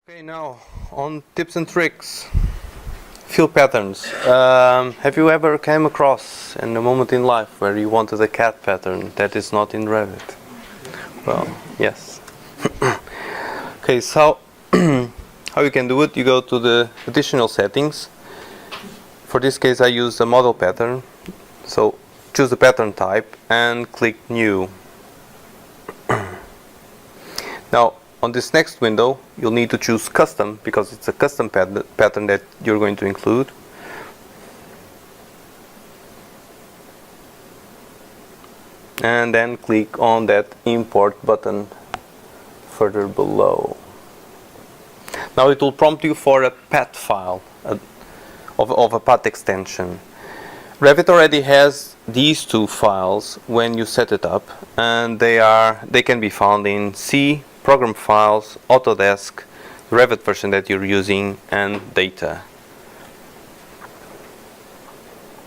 Okay, now on tips and tricks, fill patterns. Have you ever came across in a moment in life where you wanted a CAD pattern that is not in Revit? Well, yes. Okay, so how you can do it? You go to the additional settings. For this case, I use the model pattern. So choose the pattern type and click New. Now, on this next window, you'll need to choose Custom because it's a custom pattern that you're going to include. And then click on that Import button further below. Now it will prompt you for a path file of a path extension. Revit already has these two files when you set it up, and they can be found in C, Program Files, Autodesk, the Revit version that you're using, and Data.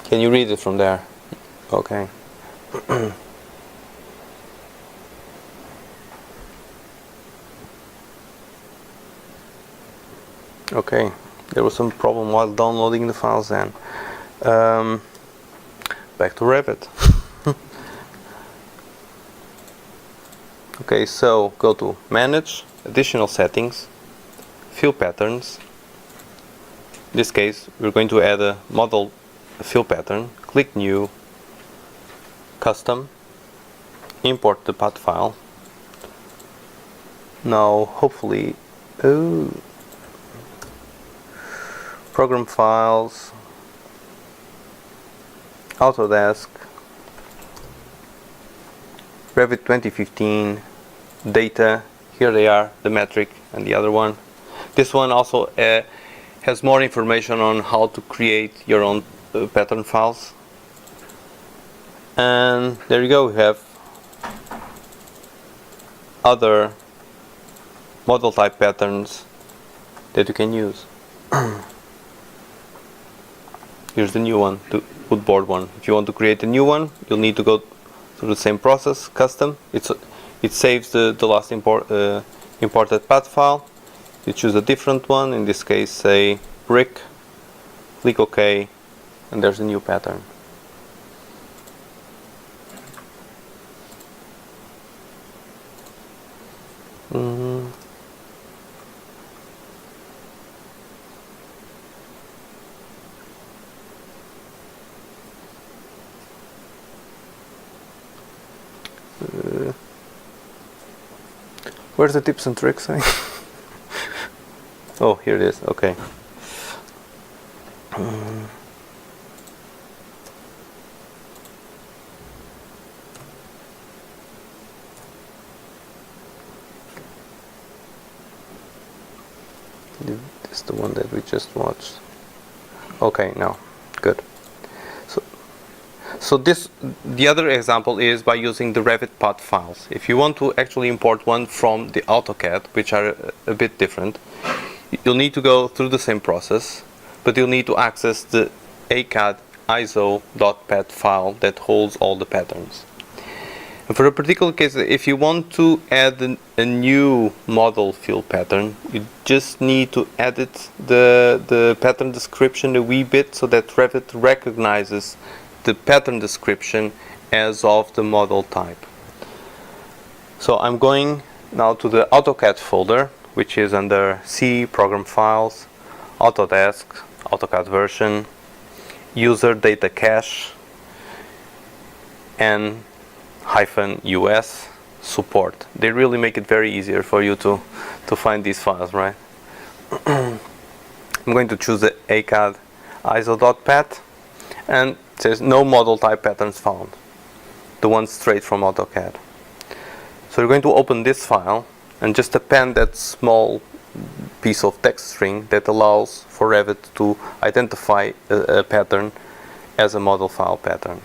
Can you read it from there? Okay. Okay, there was some problem while downloading the files then. Back to Revit. Okay, so go to Manage, Additional Settings, Fill Patterns. In this case, we're going to add a model fill pattern. Click New, Custom, import the path file. Now, hopefully, Program Files, Autodesk, Revit 2015, Data, here they are, the metric and the other one. This one also has more information on how to create your own pattern files. And there you go, we have other model type patterns that you can use. Here's the new one, the woodboard one. If you want to create a new one, you'll need to go through the same process, custom. It saves the last imported path file. You choose a different one, in this case say brick, click OK, and there's a new pattern. Where's the tips and tricks? Oh, here it is. Okay. This is the one that we just watched. Okay, now, good. So the other example is by using the Revit path files. If you want to actually import one from the AutoCAD, which are a bit different, you'll need to go through the same process, but you'll need to access the AutoCAD ISO.path file that holds all the patterns. And for a particular case, if you want to add a new model fill pattern, you just need to edit the pattern description a wee bit so that Revit recognizes the pattern description as of the model type. So I'm going now to the AutoCAD folder, which is under C, Program Files, Autodesk, AutoCAD version, User Data Cache, and -US support. They really make it very easier for you to find these files, right? I'm going to choose the AutoCAD ISO.path, and it says no model type patterns found, the one straight from AutoCAD. So you're going to open this file and just append that small piece of text string that allows for Revit to identify a pattern as a model file pattern.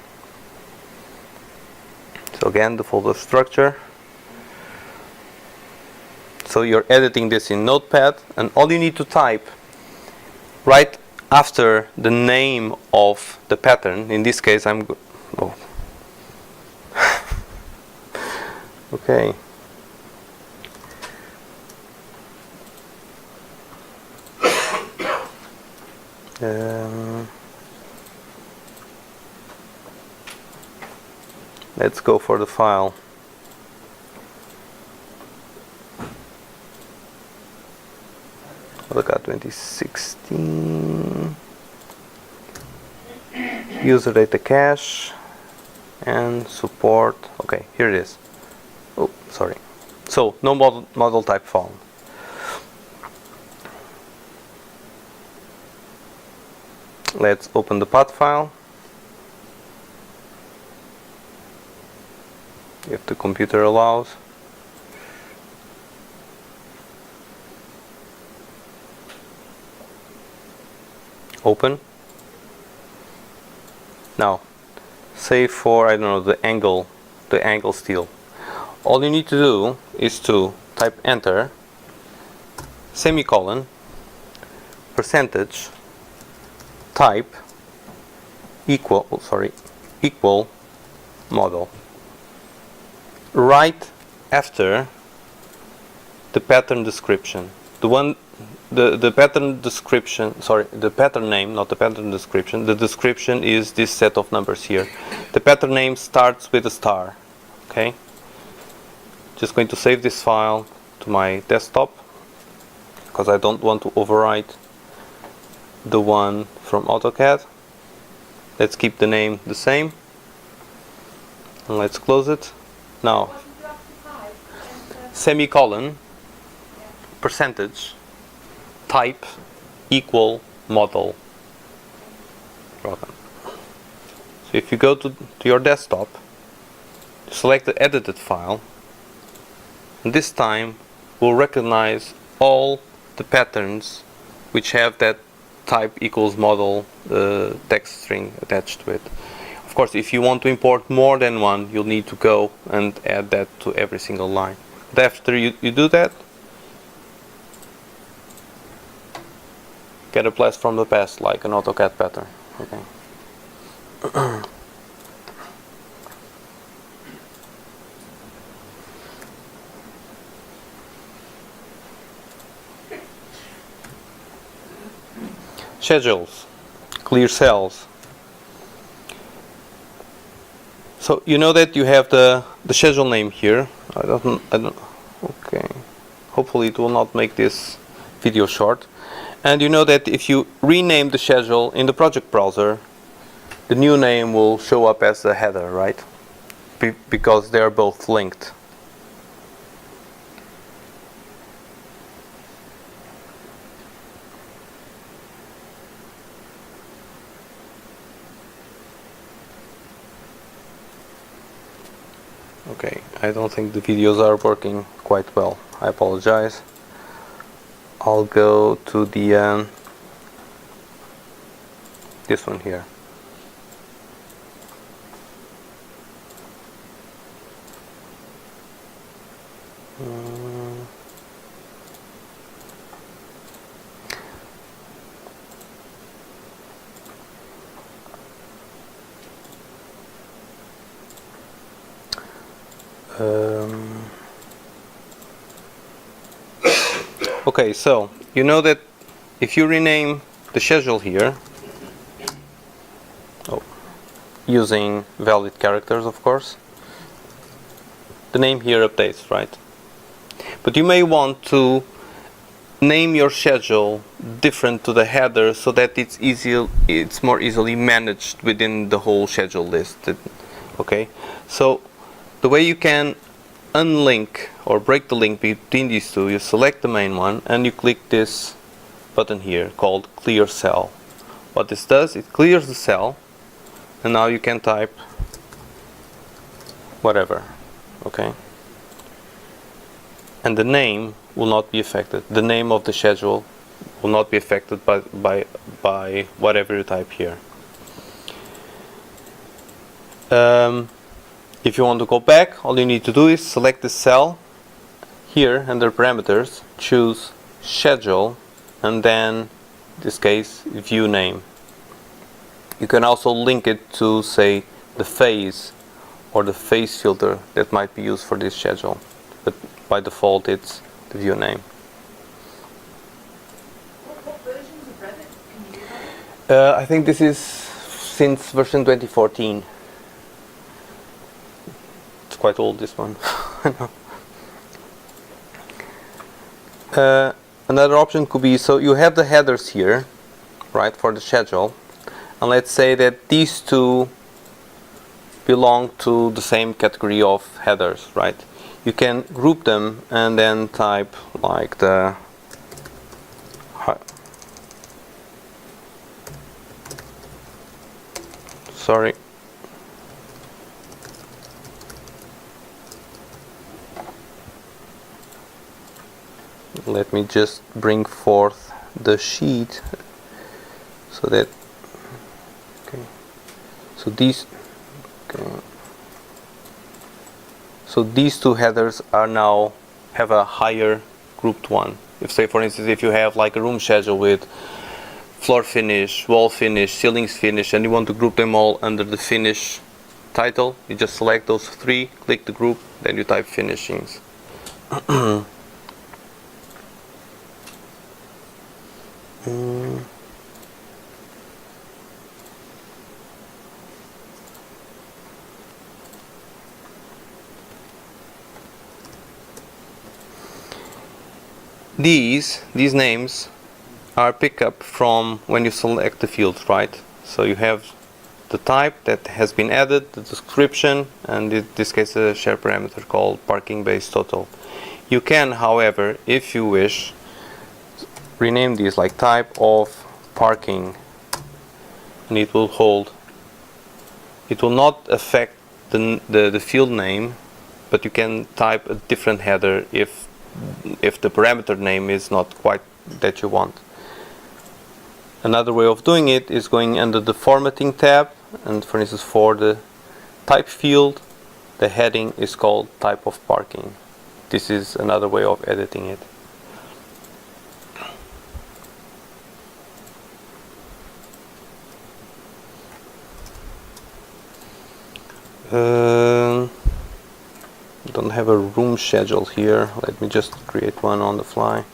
So again, the folder structure. So you're editing this in Notepad, and all you need to type right after the name of the pattern, in this case okay. Let's go for the file. AutoCAD 2016. User data cache and support. Okay, here it is. Oh, sorry. So no model type found. Let's open the path file. If the computer allows. Open. Now, save for, I don't know, the angle steel. All you need to do is to type enter, semicolon, percentage, type, equal model. Right after the pattern description. The pattern description, sorry, the pattern name, not the pattern description. The description is this set of numbers here. The pattern name starts with a star. Okay. Just going to save this file to my desktop because I don't want to overwrite the one from AutoCAD. Let's keep the name the same and let's close it. Now, semicolon, percentage, type, equal, model. So if you go to your desktop, select the edited file, and this time we'll recognize all the patterns which have that type equals model text string attached to it. Of course, if you want to import more than one, you'll need to go and add that to every single line. But after you do that, get a blast from the past like an AutoCAD pattern. Okay. Schedules, clear cells. So you know that you have the schedule name here. I don't. Okay. Hopefully it will not make this video short. And you know that if you rename the schedule in the project browser, the new name will show up as a header, right? Because they are both linked. Okay, I don't think the videos are working quite well. I apologize. I'll go to the this one here. Okay, so you know that if you rename the schedule here, using valid characters, of course, the name here updates, right? But you may want to name your schedule different to the header so that it's more easily managed within the whole schedule list. Okay, so the way you can unlink or break the link between these two, you select the main one and you click this button here called clear cell. What this does, it clears the cell, and now you can type whatever. Okay, and the name will not be affected. The name of the schedule will not be affected by whatever you type here. If you want to go back, all you need to do is select the cell here under parameters, choose schedule, and then in this case view name. You can also link it to, say, the phase or the phase filter that might be used for this schedule, but by default it's the view name. What versions of Revit can you do I think this is since version 2014. It's quite old, this one. Another option could be, so you have the headers here, right, for the schedule, and let's say that these two belong to the same category of headers, right? You can group them and then type like the sorry. Let me just bring forth the sheet so that, okay, so these, okay, so these two headers are now have a higher grouped one. If, say for instance, if you have like a room schedule with floor finish, wall finish, ceilings finish, and you want to group them all under the finish title, you just select those three, click the group, then you type finishings. These names are picked up from when you select the fields, right? So you have the type that has been added, the description, and in this case a share parameter called parking base total. You can, however, if you wish, rename these like type of parking, and it will hold. It will not affect the field name, but you can type a different header if the parameter name is not quite that you want. Another way of doing it is going under the formatting tab, and for instance for the type field, the heading is called type of parking. This is another way of editing it. Don't have a room schedule here. Let me just create one on the fly.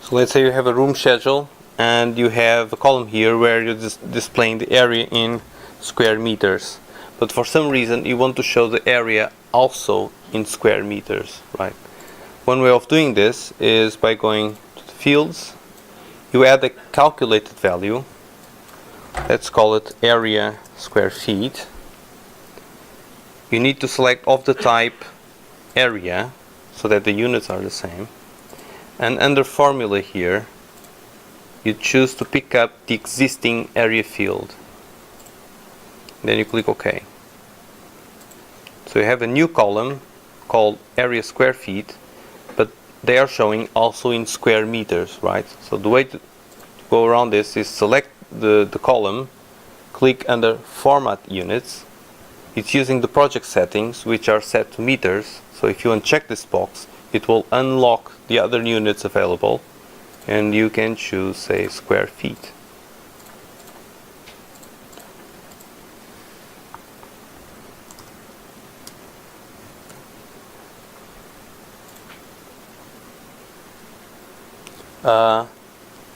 So let's say you have a room schedule and you have a column here where you're just displaying the area in square meters. But for some reason you want to show the area also in square meters, right? One way of doing this is by going to the fields. You add a calculated value. Let's call it area square feet. You need to select of the type area so that the units are the same. And under formula here, you choose to pick up the existing area field. Then you click OK. So you have a new column called area square feet, but they are showing also in square meters, right? So the way to go around this is select the column, click under Format Units. It's using the project settings, which are set to meters. So if you uncheck this box, it will unlock the other units available, and you can choose, say, square feet.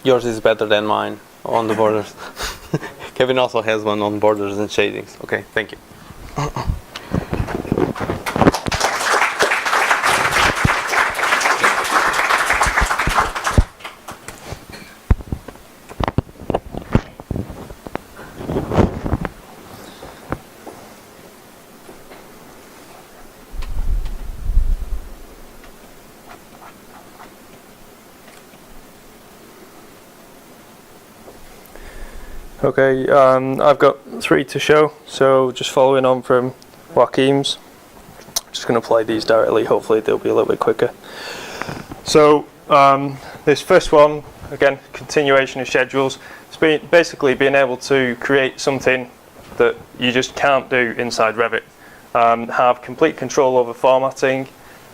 Yours is better than mine on the borders. Kevin also has one on borders and shadings. Okay, thank you. Okay, I've got 3 to show, so just following on from Joaquim's, just going to apply these directly, hopefully they'll be a little bit quicker. So this first one, again, continuation of schedules, it's basically being able to create something that you just can't do inside Revit. have complete control over formatting,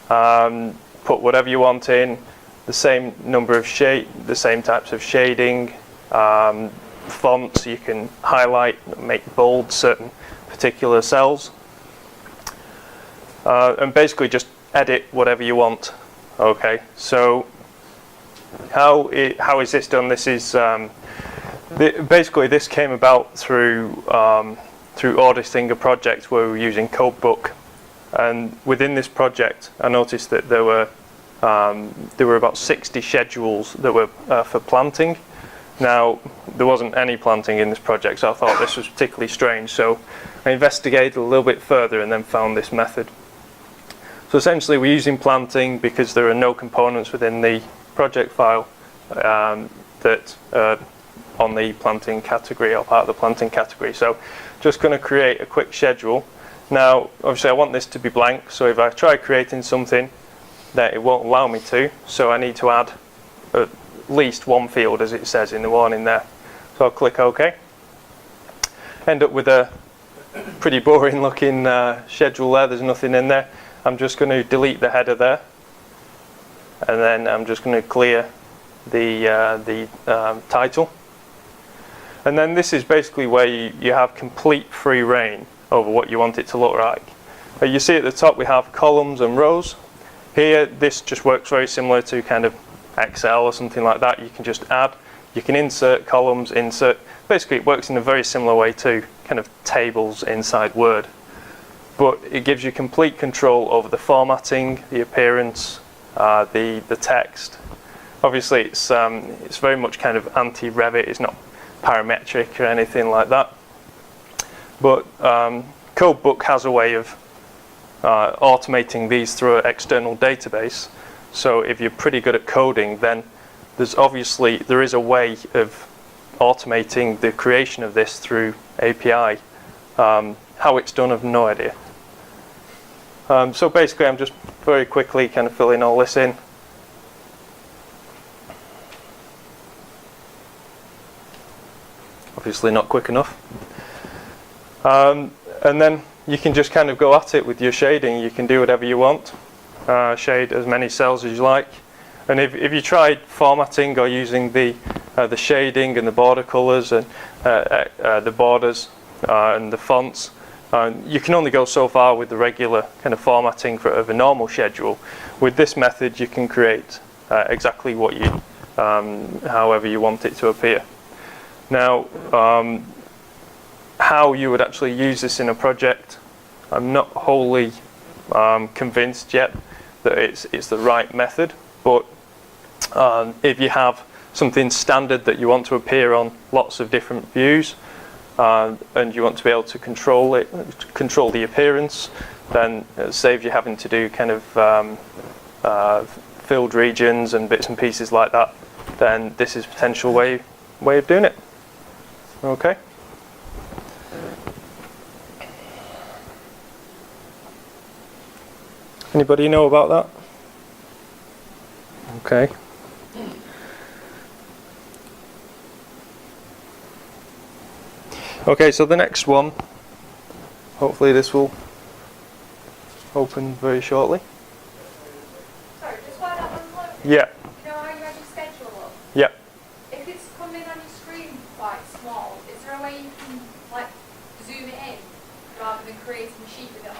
put whatever you want in, the same number of the same types of shading, fonts. You can highlight, make bold certain particular cells, and basically just edit whatever you want. Okay, so how is this done? This is basically this came about through auditing a project where we were using Codebook, and within this project, I noticed that there were about 60 schedules that were for planting. Now, there wasn't any planting in this project, so I thought this was particularly strange. So I investigated a little bit further and then found this method. So essentially, we're using planting because there are no components within the project file that are on the planting category or part of the planting category. So just going to create a quick schedule. Now, obviously, I want this to be blank, so if I try creating something, then it won't allow me to, so I need to add at least one field, as it says in the warning there. So I'll click OK. End up with a pretty boring looking schedule there. There's nothing in there. I'm just going to delete the header there, and then I'm just going to clear the title. And then this is basically where you have complete free reign over what you want it to look like. You see at the top we have columns and rows. Here, this just works very similar to kind of Excel or something like that. You can just add, you can insert columns, basically it works in a very similar way to kind of tables inside Word. But it gives you complete control over the formatting, the appearance, the text. Obviously it's very much kind of anti-Revit, it's not parametric or anything like that. But Codebook has a way of automating these through an external database. So if you're pretty good at coding, then there is a way of automating the creation of this through API. How it's done, I've no idea. So basically, I'm just very quickly kind of filling all this in. Obviously not quick enough. And then you can just kind of go at it with your shading. You can do whatever you want. Shade as many cells as you like. And if you tried formatting or using the shading and the border colors and the borders and the fonts, you can only go so far with the regular kind of formatting of a normal schedule. With this method, you can create exactly what however you want it to appear. Now, how you would actually use this in a project, I'm not wholly convinced yet that it's the right method, but if you have something standard that you want to appear on lots of different views, and you want to be able to control the appearance, then it saves you having to do kind of filled regions and bits and pieces like that. Then this is a potential way of doing it. Okay. Anybody know about that? Okay. Okay, so the next one, hopefully this will open very shortly. Sorry, just while that one's loading. Yeah. You know how you had your schedule up? Yeah. If it's coming on your screen quite small, is there a way you can like zoom it in rather than creating a sheet with it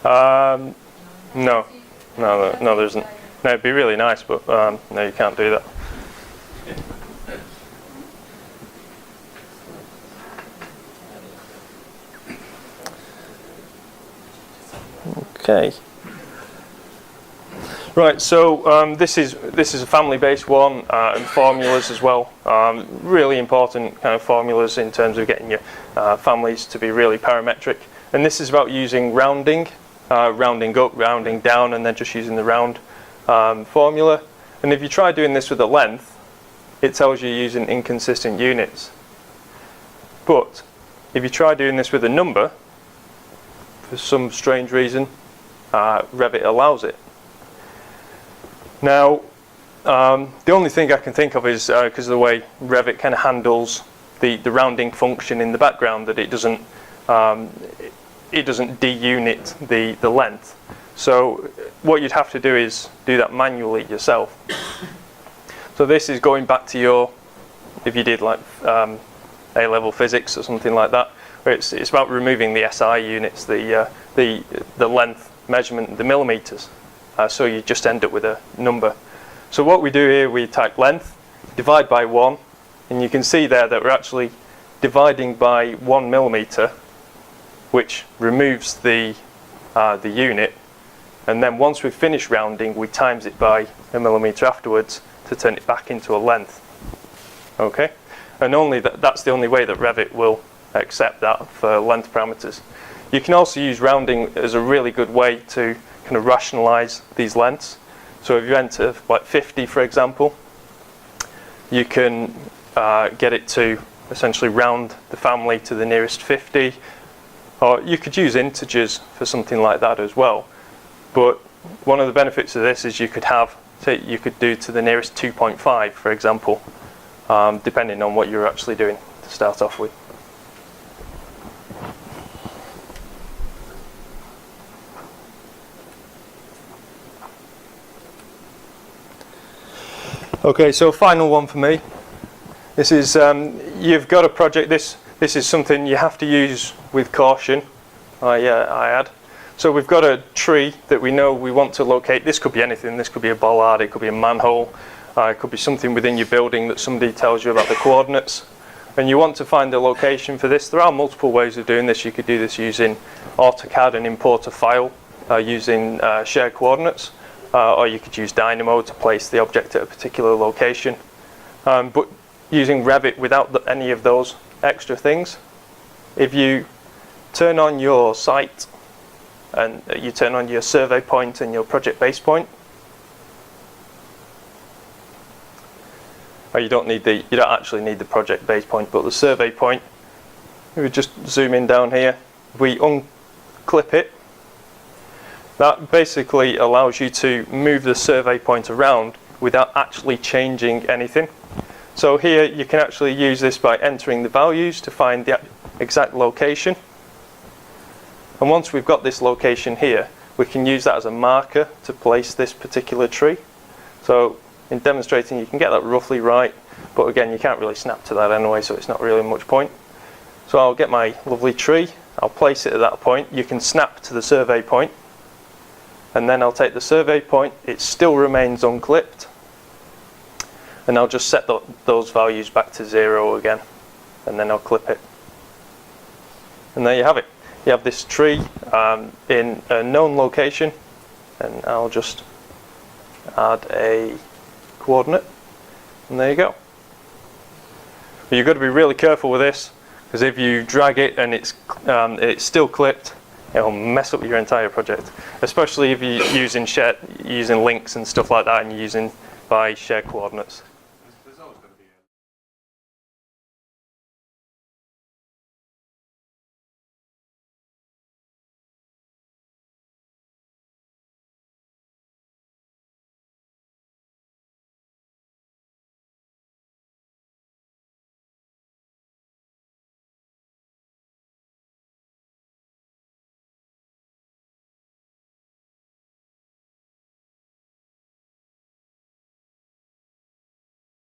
on? No, there isn't. No, it'd be really nice, but no, you can't do that. Okay. Right, so this is a family-based one, and formulas as well. Really important kind of formulas in terms of getting your families to be really parametric. And this is about using rounding, rounding up, rounding down, and then just using the round formula. And if you try doing this with a length, it tells you using inconsistent units. But if you try doing this with a number, for some strange reason, Revit allows it. Now, the only thing I can think of is because of the way Revit kind of handles the rounding function in the background, that it doesn't, it doesn't de-unit the length. So what you'd have to do is do that manually yourself. So this is going back to your, if you did like A-level physics or something like that, where it's about removing the SI units, the length measurement, the millimeters. So you just end up with a number. So what we do here, we type length, divide by 1, and you can see there that we're actually dividing by 1 millimeter, which removes the unit. And then once we've finished rounding, we times it by a millimeter afterwards to turn it back into a length. Okay, and that's the only way that Revit will accept that for length parameters. You can also use rounding as a really good way to kind of rationalize these lengths. So if you enter like 50, for example, you can get it to essentially round the family to the nearest 50, or you could use integers for something like that as well. But one of the benefits of this is you could do to the nearest 2.5, for example, depending on what you're actually doing to start off with. Okay, so final one for me. This is, you've got a project, this is something you have to use with caution, I add. So we've got a tree that we know we want to locate. This could be anything, this could be a bollard, it could be a manhole, it could be something within your building that somebody tells you about the coordinates. And you want to find a location for this. There are multiple ways of doing this. You could do this using AutoCAD and import a file using shared coordinates. Or you could use Dynamo to place the object at a particular location. But using Revit without any of those extra things, if you turn on your site and you turn on your survey point and your project base point, or you don't actually need the project base point, but the survey point, we would just zoom in down here. If we unclip it, that basically allows you to move the survey point around without actually changing anything. So here you can actually use this by entering the values to find the exact location. And once we've got this location here, we can use that as a marker to place this particular tree. So in demonstrating, you can get that roughly right, but again, you can't really snap to that anyway, so it's not really much point. So I'll get my lovely tree, I'll place it at that point. You can snap to the survey point, and then I'll take the survey point, it still remains unclipped, and I'll just set those values back to 0 again, and then I'll clip it. And there you have it. You have this tree in a known location, and I'll just add a coordinate, and there you go. But you've got to be really careful with this, because if you drag it and it's still clipped, it'll mess up your entire project. Especially if you're using links and stuff like that, and you're using by shared coordinates.